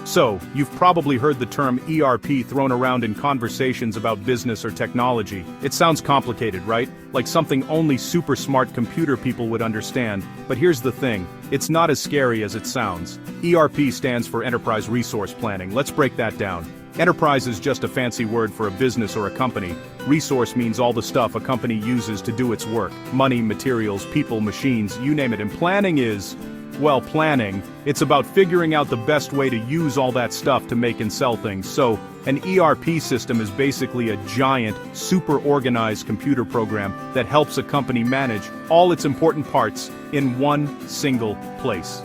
So, you've probably heard the term ERP thrown around in conversations about business or technology. It sounds complicated, right? Like something only super smart computer people would understand. But here's the thing, it's not as scary as it sounds. ERP stands for Enterprise Resource Planning. Let's break that down. Enterprise is just a fancy word for a business or a company. Resource means all the stuff a company uses to do its work. Money, materials, people, machines, you name it. And planning is, well, planning. It's about figuring out the best way to use all that stuff to make and sell things. So, an ERP system is basically a giant, super organized computer program that helps a company manage all its important parts in one single place.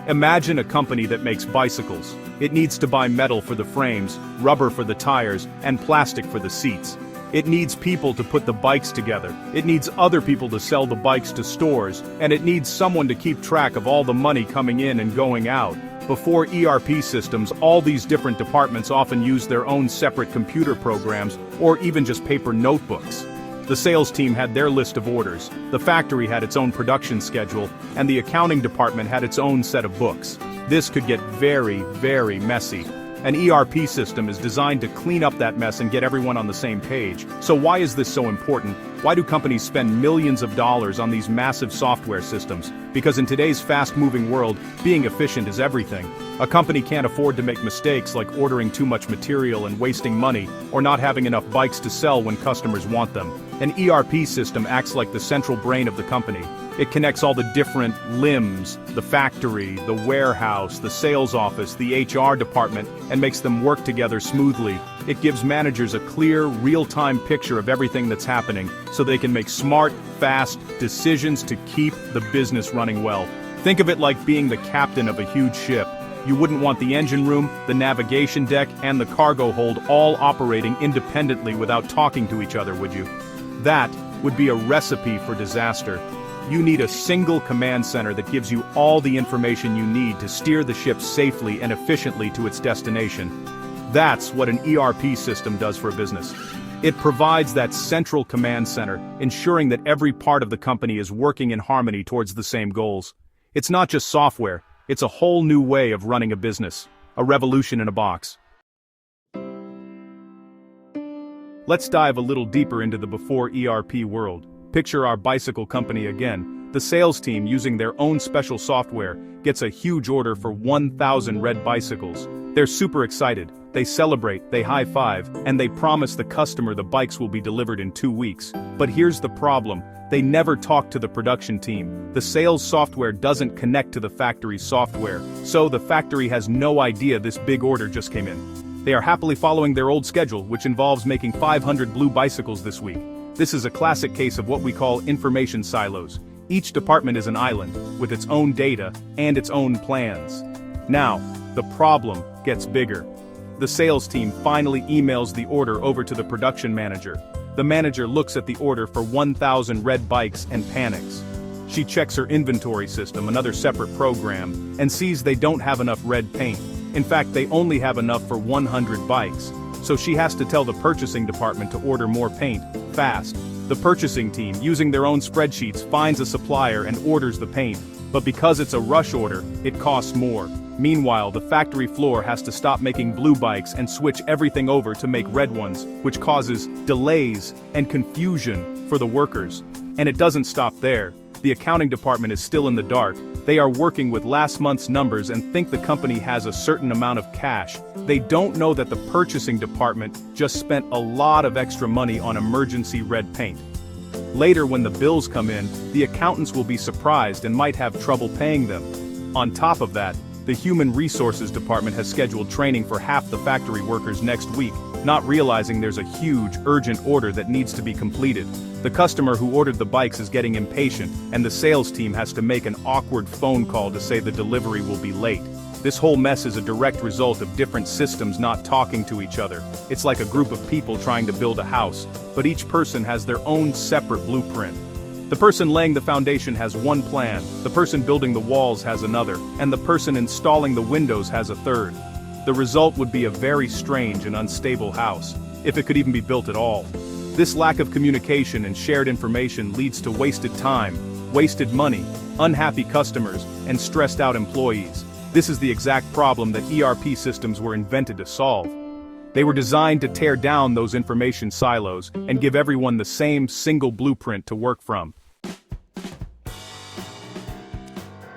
Imagine a company that makes bicycles. It needs to buy metal for the frames, rubber for the tires, and plastic for the seats. It needs people to put the bikes together. It needs other people to sell the bikes to stores, and it needs someone to keep track of all the money coming in and going out. Before ERP systems, all these different departments often use their own separate computer programs, or even just paper notebooks. The sales team had their list of orders, the factory had its own production schedule, and the accounting department had its own set of books. This could get very, very messy. An ERP system is designed to clean up that mess and get everyone on the same page. So why is this so important? Why do companies spend millions of dollars on these massive software systems? Because in today's fast-moving world, being efficient is everything. A company can't afford to make mistakes like ordering too much material and wasting money, or not having enough bikes to sell when customers want them. An ERP system acts like the central brain of the company. It connects all the different limbs, the factory, the warehouse, the sales office, the HR department, and makes them work together smoothly. It gives managers a clear, real-time picture of everything that's happening, so they can make smart, fast decisions to keep the business running well. Think of it like being the captain of a huge ship. You wouldn't want the engine room, the navigation deck, and the cargo hold all operating independently without talking to each other, would you? That would be a recipe for disaster. You need a single command center that gives you all the information you need to steer the ship safely and efficiently to its destination. That's what an ERP system does for a business. It provides that central command center, ensuring that every part of the company is working in harmony towards the same goals. It's not just software, it's a whole new way of running a business. A revolution in a box. Let's dive a little deeper into the before ERP world. Picture our bicycle company again. The sales team, using their own special software, gets a huge order for 1,000 red bicycles. They're super excited. They celebrate, they high-five, and they promise the customer the bikes will be delivered in 2 weeks. But here's the problem. They never talk to the production team. The sales software doesn't connect to the factory's software, so the factory has no idea this big order just came in. They are happily following their old schedule, which involves making 500 blue bicycles this week. This is a classic case of what we call information silos. Each department is an island, with its own data and its own plans. Now, the problem gets bigger. The sales team finally emails the order over to the production manager. The manager looks at the order for 1,000 red bikes and panics. She checks her inventory system, another separate program, and sees they don't have enough red paint. In fact, they only have enough for 100 bikes. So she has to tell the purchasing department to order more paint, fast. The purchasing team, using their own spreadsheets, finds a supplier and orders the paint. But because it's a rush order, it costs more. Meanwhile, the factory floor has to stop making blue bikes and switch everything over to make red ones, which causes delays and confusion for the workers. And it doesn't stop there. The accounting department is still in the dark. They are working with last month's numbers and think the company has a certain amount of cash. They don't know that the purchasing department just spent a lot of extra money on emergency red paint. Later, when the bills come in, the accountants will be surprised and might have trouble paying them. On top of that, the Human Resources Department has scheduled training for half the factory workers next week, not realizing there's a huge, urgent order that needs to be completed. The customer who ordered the bikes is getting impatient, and the sales team has to make an awkward phone call to say the delivery will be late. This whole mess is a direct result of different systems not talking to each other. It's like a group of people trying to build a house, but each person has their own separate blueprint. The person laying the foundation has one plan, the person building the walls has another, and the person installing the windows has a third. The result would be a very strange and unstable house, if it could even be built at all. This lack of communication and shared information leads to wasted time, wasted money, unhappy customers, and stressed out employees. This is the exact problem that ERP systems were invented to solve. They were designed to tear down those information silos and give everyone the same single blueprint to work from.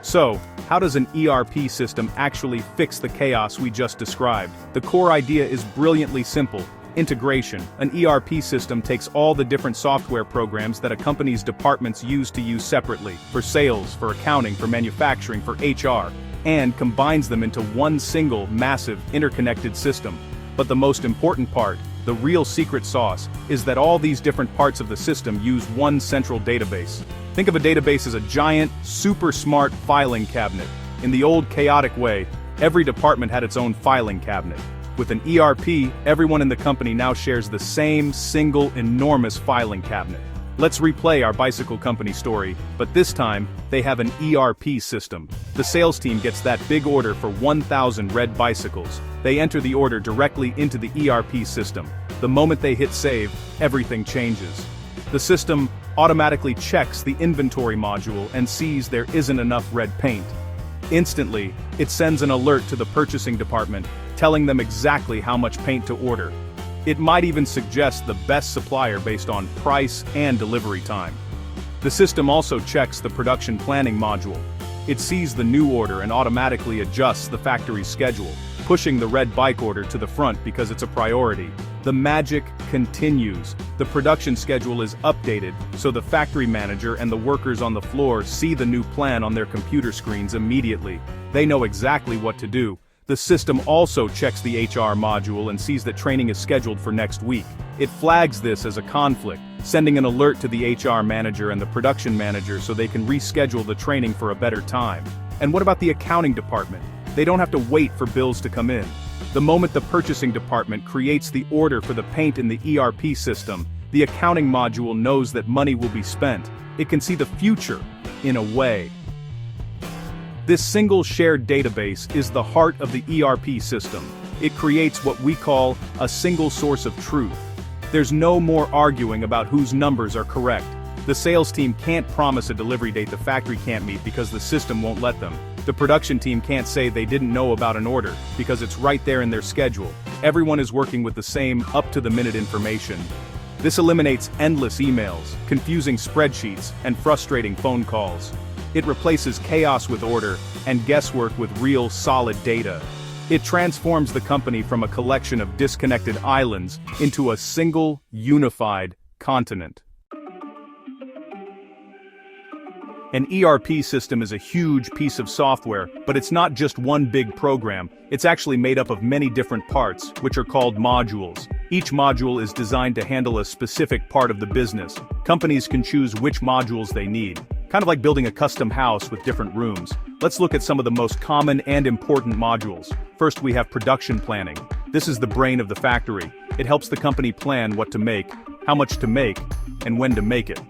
So, how does an ERP system actually fix the chaos we just described? The core idea is brilliantly simple: integration. An ERP system takes all the different software programs that a company's departments use separately, for sales, for accounting, for manufacturing, for HR, and combines them into one single, massive, interconnected system. But the most important part, the real secret sauce, is that all these different parts of the system use one central database. Think of a database as a giant, super smart filing cabinet. In the old chaotic way, every department had its own filing cabinet. With an ERP, everyone in the company now shares the same single enormous filing cabinet. Let's replay our bicycle company story, but this time, they have an ERP system. The sales team gets that big order for 1,000 red bicycles. They enter the order directly into the ERP system. The moment they hit save, everything changes. The system automatically checks the inventory module and sees there isn't enough red paint. Instantly, it sends an alert to the purchasing department, telling them exactly how much paint to order. It might even suggest the best supplier based on price and delivery time. The system also checks the production planning module. It sees the new order and automatically adjusts the factory's schedule, pushing the red bike order to the front because it's a priority. The magic continues. The production schedule is updated, so the factory manager and the workers on the floor see the new plan on their computer screens immediately. They know exactly what to do. The system also checks the HR module and sees that training is scheduled for next week. It flags this as a conflict, sending an alert to the HR manager and the production manager so they can reschedule the training for a better time. And what about the accounting department? They don't have to wait for bills to come in. The moment the purchasing department creates the order for the paint in the ERP system, the accounting module knows that money will be spent. It can see the future, in a way. This single shared database is the heart of the ERP system. It creates what we call a single source of truth. There's no more arguing about whose numbers are correct. The sales team can't promise a delivery date the factory can't meet because the system won't let them. The production team can't say they didn't know about an order because it's right there in their schedule. Everyone is working with the same up-to-the-minute information. This eliminates endless emails, confusing spreadsheets, and frustrating phone calls. It replaces chaos with order and guesswork with real, solid data. It transforms the company from a collection of disconnected islands into a single, unified continent. An ERP system is a huge piece of software, but it's not just one big program. It's actually made up of many different parts, which are called modules. Each module is designed to handle a specific part of the business. Companies can choose which modules they need. Kind of like building a custom house with different rooms. Let's look at some of the most common and important modules. First, we have production planning. This is the brain of the factory. It helps the company plan what to make, how much to make, and when to make it.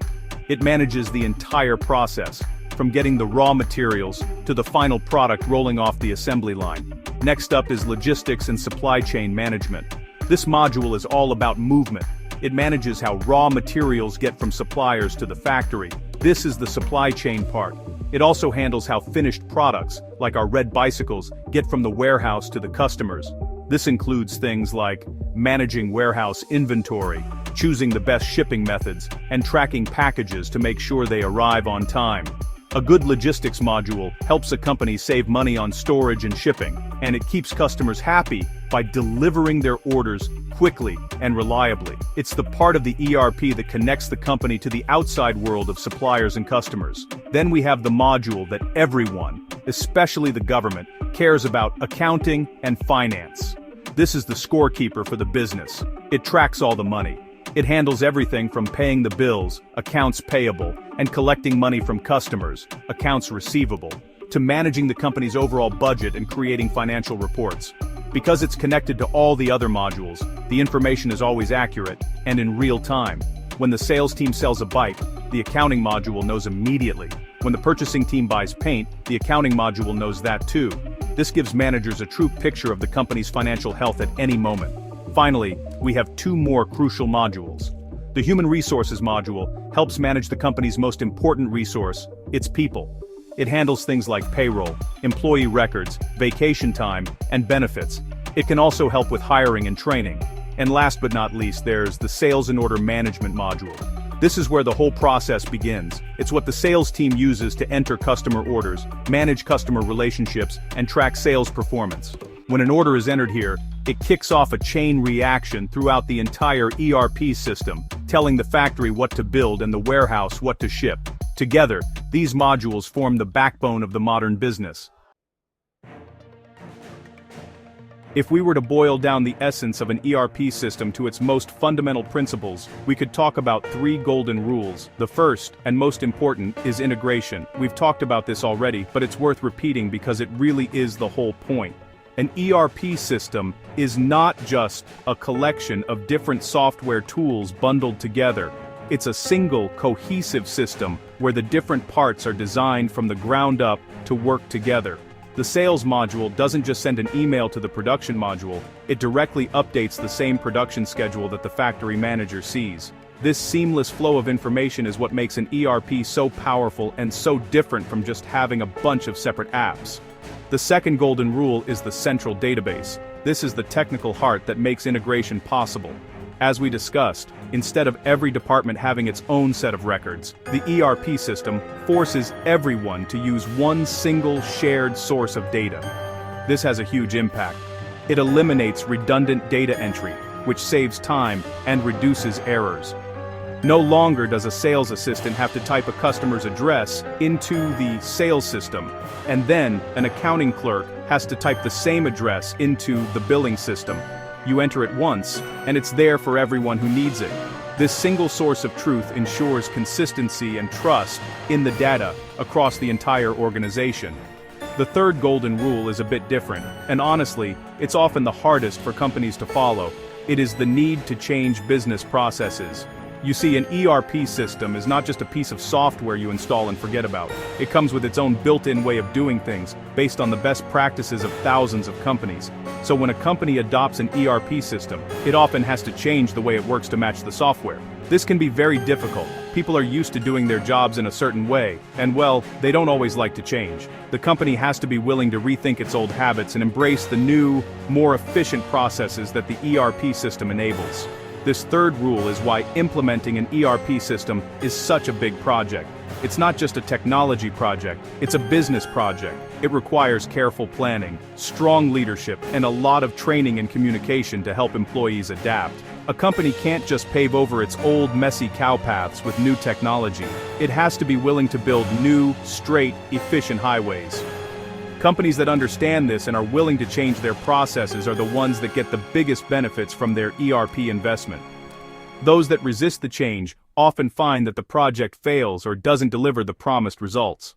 It manages the entire process, from getting the raw materials to the final product rolling off the assembly line. Next up is logistics and supply chain management. This module is all about movement. It manages how raw materials get from suppliers to the factory. This is the supply chain part. It also handles how finished products, like our red bicycles, get from the warehouse to the customers. This includes things like managing warehouse inventory, choosing the best shipping methods, and tracking packages to make sure they arrive on time. A good logistics module helps a company save money on storage and shipping, and it keeps customers happy by delivering their orders quickly and reliably. It's the part of the ERP that connects the company to the outside world of suppliers and customers. Then we have the module that everyone, especially the government, cares about: accounting and finance. This is the scorekeeper for the business. It tracks all the money. It handles everything from paying the bills, accounts payable, and collecting money from customers, accounts receivable, to managing the company's overall budget and creating financial reports. Because it's connected to all the other modules, the information is always accurate and in real time. When the sales team sells a bike, the accounting module knows immediately. When the purchasing team buys paint, the accounting module knows that too. This gives managers a true picture of the company's financial health at any moment. Finally, we have two more crucial modules. The Human Resources module helps manage the company's most important resource, its people. It handles things like payroll, employee records, vacation time, and benefits. It can also help with hiring and training. And last but not least, there's the Sales and Order Management module. This is where the whole process begins. It's what the sales team uses to enter customer orders, manage customer relationships, and track sales performance. When an order is entered here, it kicks off a chain reaction throughout the entire ERP system, telling the factory what to build and the warehouse what to ship. Together, these modules form the backbone of the modern business. If we were to boil down the essence of an ERP system to its most fundamental principles, we could talk about 3 golden rules. The first, and most important, is integration. We've talked about this already, but it's worth repeating because it really is the whole point. An ERP system is not just a collection of different software tools bundled together. It's a single, cohesive system where the different parts are designed from the ground up to work together. The sales module doesn't just send an email to the production module, it directly updates the same production schedule that the factory manager sees. This seamless flow of information is what makes an ERP so powerful and so different from just having a bunch of separate apps. The second golden rule is the central database. This is the technical heart that makes integration possible. As we discussed, instead of every department having its own set of records, the ERP system forces everyone to use one single shared source of data. This has a huge impact. It eliminates redundant data entry, which saves time and reduces errors. No longer does a sales assistant have to type a customer's address into the sales system, and then an accounting clerk has to type the same address into the billing system. You enter it once, and it's there for everyone who needs it. This single source of truth ensures consistency and trust in the data across the entire organization. The third golden rule is a bit different, and honestly, it's often the hardest for companies to follow. It is the need to change business processes. You see, an ERP system is not just a piece of software you install and forget about. It comes with its own built-in way of doing things, based on the best practices of thousands of companies. So when a company adopts an ERP system, it often has to change the way it works to match the software. This can be very difficult. People are used to doing their jobs in a certain way, and well, they don't always like to change. The company has to be willing to rethink its old habits and embrace the new, more efficient processes that the ERP system enables. This third rule is why implementing an ERP system is such a big project. It's not just a technology project, it's a business project. It requires careful planning, strong leadership, and a lot of training and communication to help employees adapt. A company can't just pave over its old, messy cow paths with new technology. It has to be willing to build new, straight, efficient highways. Companies that understand this and are willing to change their processes are the ones that get the biggest benefits from their ERP investment. Those that resist the change often find that the project fails or doesn't deliver the promised results.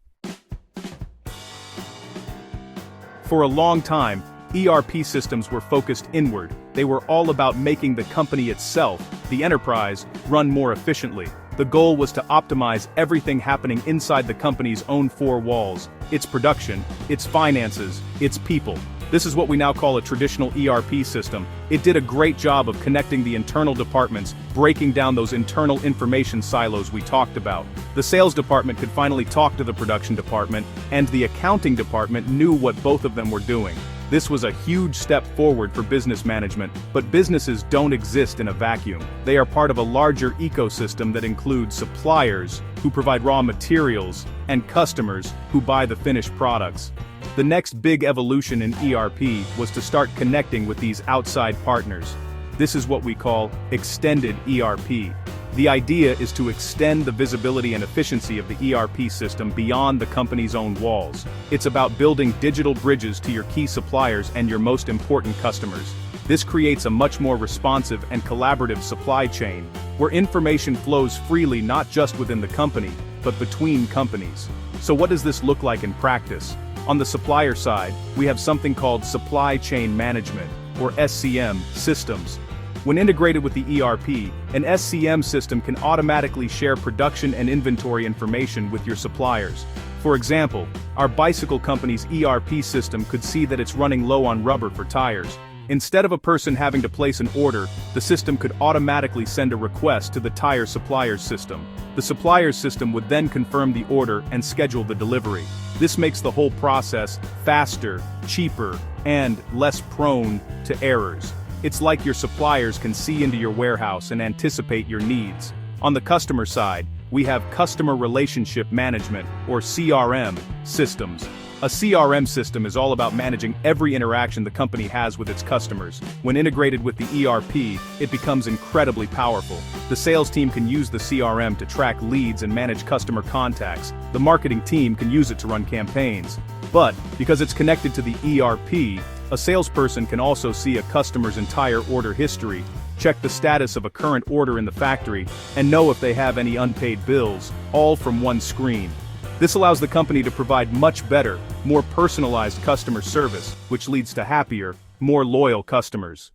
For a long time, ERP systems were focused inward. They were all about making the company itself, the enterprise, run more efficiently. The goal was to optimize everything happening inside the company's own 4 walls: its production, its finances, its people. This is what we now call a traditional ERP system. It did a great job of connecting the internal departments, breaking down those internal information silos we talked about. The sales department could finally talk to the production department, and the accounting department knew what both of them were doing. This was a huge step forward for business management, but businesses don't exist in a vacuum. They are part of a larger ecosystem that includes suppliers, who provide raw materials, and customers, who buy the finished products. The next big evolution in ERP was to start connecting with these outside partners. This is what we call extended ERP. The idea is to extend the visibility and efficiency of the ERP system beyond the company's own walls. It's about building digital bridges to your key suppliers and your most important customers. This creates a much more responsive and collaborative supply chain, where information flows freely not just within the company, but between companies. So what does this look like in practice? On the supplier side, we have something called supply chain management, or SCM, systems. When integrated with the ERP, an SCM system can automatically share production and inventory information with your suppliers. For example, our bicycle company's ERP system could see that it's running low on rubber for tires. Instead of a person having to place an order, the system could automatically send a request to the tire supplier's system. The supplier's system would then confirm the order and schedule the delivery. This makes the whole process faster, cheaper, and less prone to errors. It's like your suppliers can see into your warehouse and anticipate your needs. On the customer side, we have Customer Relationship Management, or CRM, systems. A CRM system is all about managing every interaction the company has with its customers. When integrated with the ERP, it becomes incredibly powerful. The sales team can use the CRM to track leads and manage customer contacts. The marketing team can use it to run campaigns. But, because it's connected to the ERP, a salesperson can also see a customer's entire order history, check the status of a current order in the factory, and know if they have any unpaid bills, all from one screen. This allows the company to provide much better, more personalized customer service, which leads to happier, more loyal customers.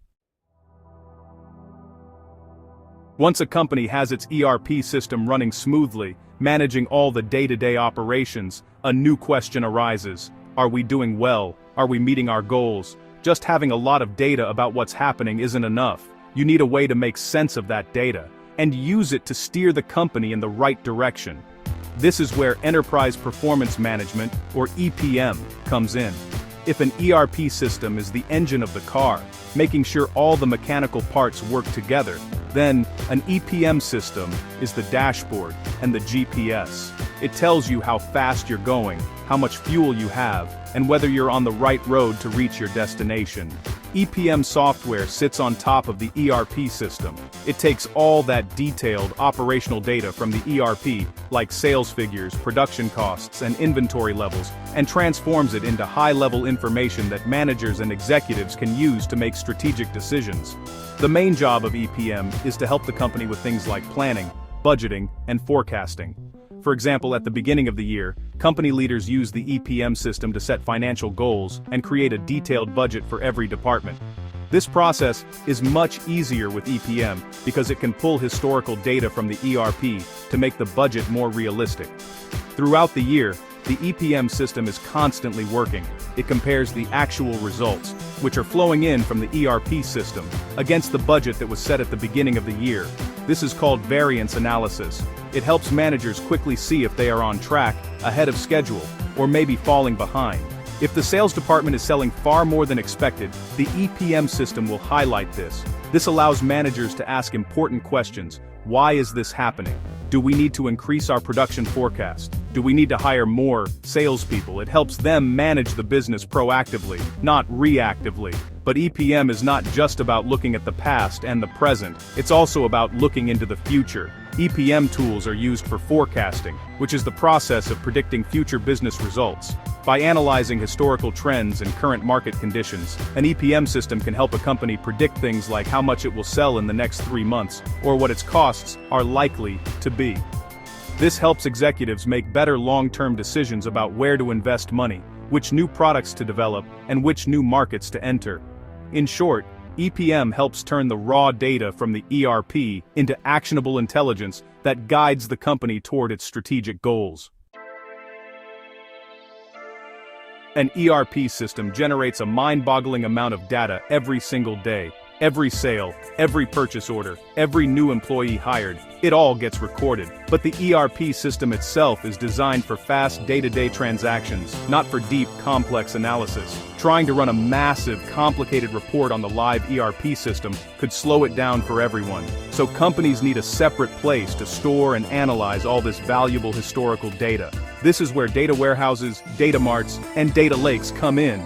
Once a company has its ERP system running smoothly, managing all the day-to-day operations, a new question arises. Are we doing well? Are we meeting our goals? Just having a lot of data about what's happening isn't enough. You need a way to make sense of that data, and use it to steer the company in the right direction. This is where Enterprise Performance Management, or EPM, comes in. If an ERP system is the engine of the car, making sure all the mechanical parts work together, then an EPM system is the dashboard and the GPS. It tells you how fast you're going, how much fuel you have, and whether you're on the right road to reach your destination. EPM software sits on top of the ERP system. It takes all that detailed operational data from the ERP, like sales figures, production costs, and inventory levels, and transforms it into high-level information that managers and executives can use to make strategic decisions. The main job of EPM is to help the company with things like planning, budgeting, and forecasting. For example, at the beginning of the year, company leaders use the EPM system to set financial goals and create a detailed budget for every department. This process is much easier with EPM because it can pull historical data from the ERP to make the budget more realistic. Throughout the year, the EPM system is constantly working. It compares the actual results, which are flowing in from the ERP system, against the budget that was set at the beginning of the year. This is called variance analysis. It helps managers quickly see if they are on track, ahead of schedule, or maybe falling behind. If the sales department is selling far more than expected, the EPM system will highlight this. This allows managers to ask important questions. Why is this happening? Do we need to increase our production forecast? Do we need to hire more salespeople? It helps them manage the business proactively, not reactively. But EPM is not just about looking at the past and the present, it's also about looking into the future. EPM tools are used for forecasting, which is the process of predicting future business results. By analyzing historical trends and current market conditions, an EPM system can help a company predict things like how much it will sell in the next 3 months, or what its costs are likely to be. This helps executives make better long-term decisions about where to invest money, which new products to develop, and which new markets to enter. In short, EPM helps turn the raw data from the ERP into actionable intelligence that guides the company toward its strategic goals. An ERP system generates a mind-boggling amount of data every single day. Every sale, every purchase order, every new employee hired, it all gets recorded. But the ERP system itself is designed for fast day-to-day transactions, not for deep, complex analysis. Trying to run a massive, complicated report on the live ERP system could slow it down for everyone. So companies need a separate place to store and analyze all this valuable historical data. This is where data warehouses, data marts, and data lakes come in.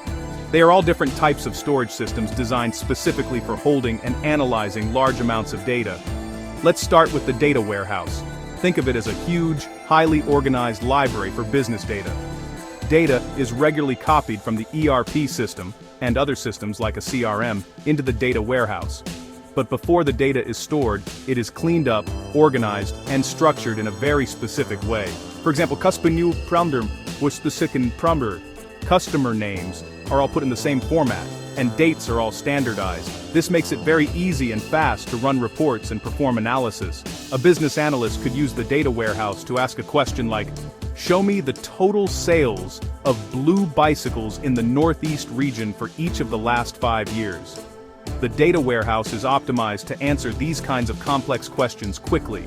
They are all different types of storage systems designed specifically for holding and analyzing large amounts of data. Let's start with the data warehouse. Think of it as a huge, highly organized library for business data. Data is regularly copied from the ERP system, and other systems like a CRM, into the data warehouse. But before the data is stored, it is cleaned up, organized, and structured in a very specific way. For example, customer names are all put in the same format, and dates are all standardized. This makes it very easy and fast to run reports and perform analysis. A business analyst could use the data warehouse to ask a question like, show me the total sales of blue bicycles in the Northeast region for each of the last 5 years. The data warehouse is optimized to answer these kinds of complex questions quickly.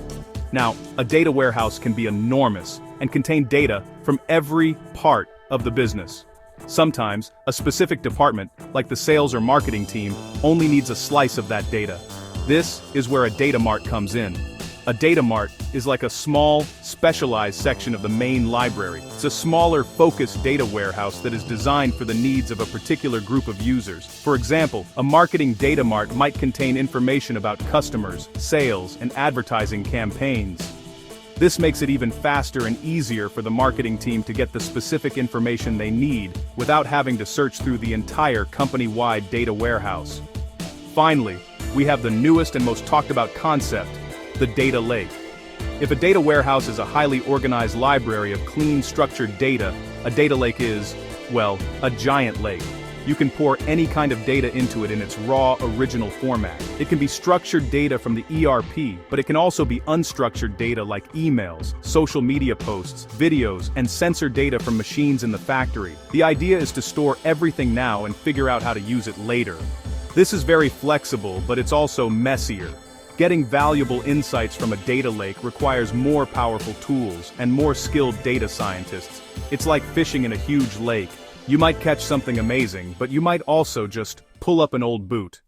Now, a data warehouse can be enormous and contain data from every part of the business. Sometimes, a specific department, like the sales or marketing team, only needs a slice of that data. This is where a data mart comes in. A data mart is like a small, specialized section of the main library. It's a smaller, focused data warehouse that is designed for the needs of a particular group of users. For example, a marketing data mart might contain information about customers, sales, and advertising campaigns. This makes it even faster and easier for the marketing team to get the specific information they need without having to search through the entire company-wide data warehouse. Finally, we have the newest and most talked about concept, the data lake. If a data warehouse is a highly organized library of clean, structured data, a data lake is, well, a giant lake. You can pour any kind of data into it in its raw, original format. It can be structured data from the ERP, but it can also be unstructured data like emails, social media posts, videos, and sensor data from machines in the factory. The idea is to store everything now and figure out how to use it later. This is very flexible, but it's also messier. Getting valuable insights from a data lake requires more powerful tools and more skilled data scientists. It's like fishing in a huge lake. You might catch something amazing, but you might also just pull up an old boot.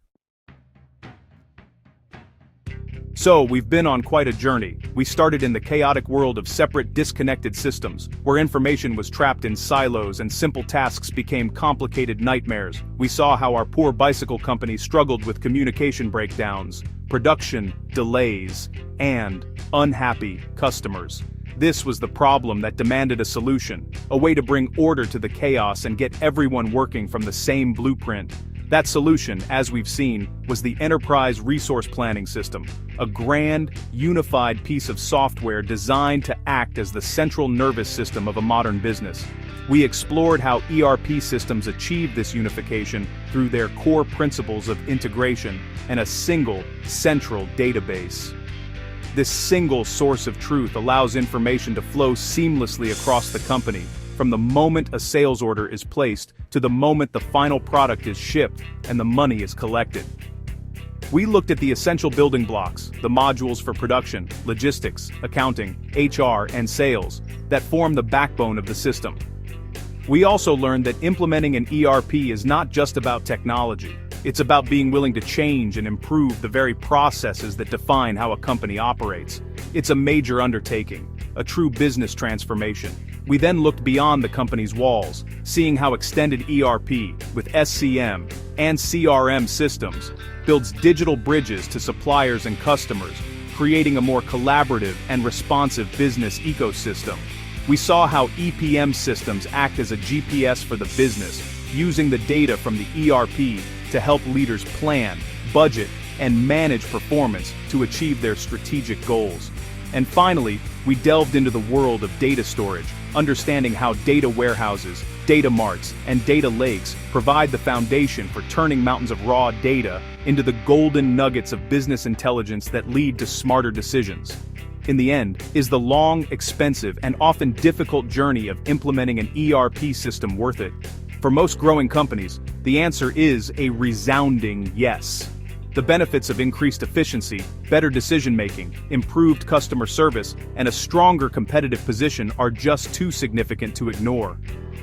So, we've been on quite a journey. We started in the chaotic world of separate, disconnected systems, where information was trapped in silos and simple tasks became complicated nightmares. We saw how our poor bicycle company struggled with communication breakdowns, production delays, and unhappy customers. This was the problem that demanded a solution, a way to bring order to the chaos and get everyone working from the same blueprint. That solution, as we've seen, was the Enterprise Resource Planning System, a grand, unified piece of software designed to act as the central nervous system of a modern business. We explored how ERP systems achieve this unification through their core principles of integration and a single, central database. This single source of truth allows information to flow seamlessly across the company, from the moment a sales order is placed to the moment the final product is shipped and the money is collected. We looked at the essential building blocks, the modules for production, logistics, accounting, HR, and sales, that form the backbone of the system. We also learned that implementing an ERP is not just about technology. It's about being willing to change and improve the very processes that define how a company operates. It's a major undertaking, a true business transformation. We then looked beyond the company's walls, seeing how extended ERP, with SCM and CRM systems, builds digital bridges to suppliers and customers, creating a more collaborative and responsive business ecosystem. We saw how EPM systems act as a GPS for the business, using the data from the ERP to help leaders plan, budget, and manage performance to achieve their strategic goals. And finally, we delved into the world of data storage, understanding how data warehouses, data marts, and data lakes provide the foundation for turning mountains of raw data into the golden nuggets of business intelligence that lead to smarter decisions. In the end, is the long, expensive, and often difficult journey of implementing an ERP system worth it? For most growing companies, the answer is a resounding yes. The benefits of increased efficiency, better decision-making, improved customer service, and a stronger competitive position are just too significant to ignore.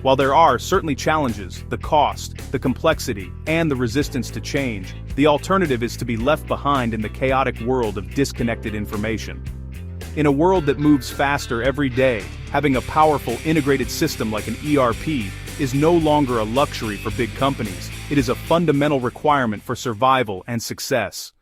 While there are certainly challenges, the cost, the complexity, and the resistance to change, the alternative is to be left behind in the chaotic world of disconnected information. In a world that moves faster every day, having a powerful integrated system like an ERP is no longer a luxury for big companies. It is a fundamental requirement for survival and success.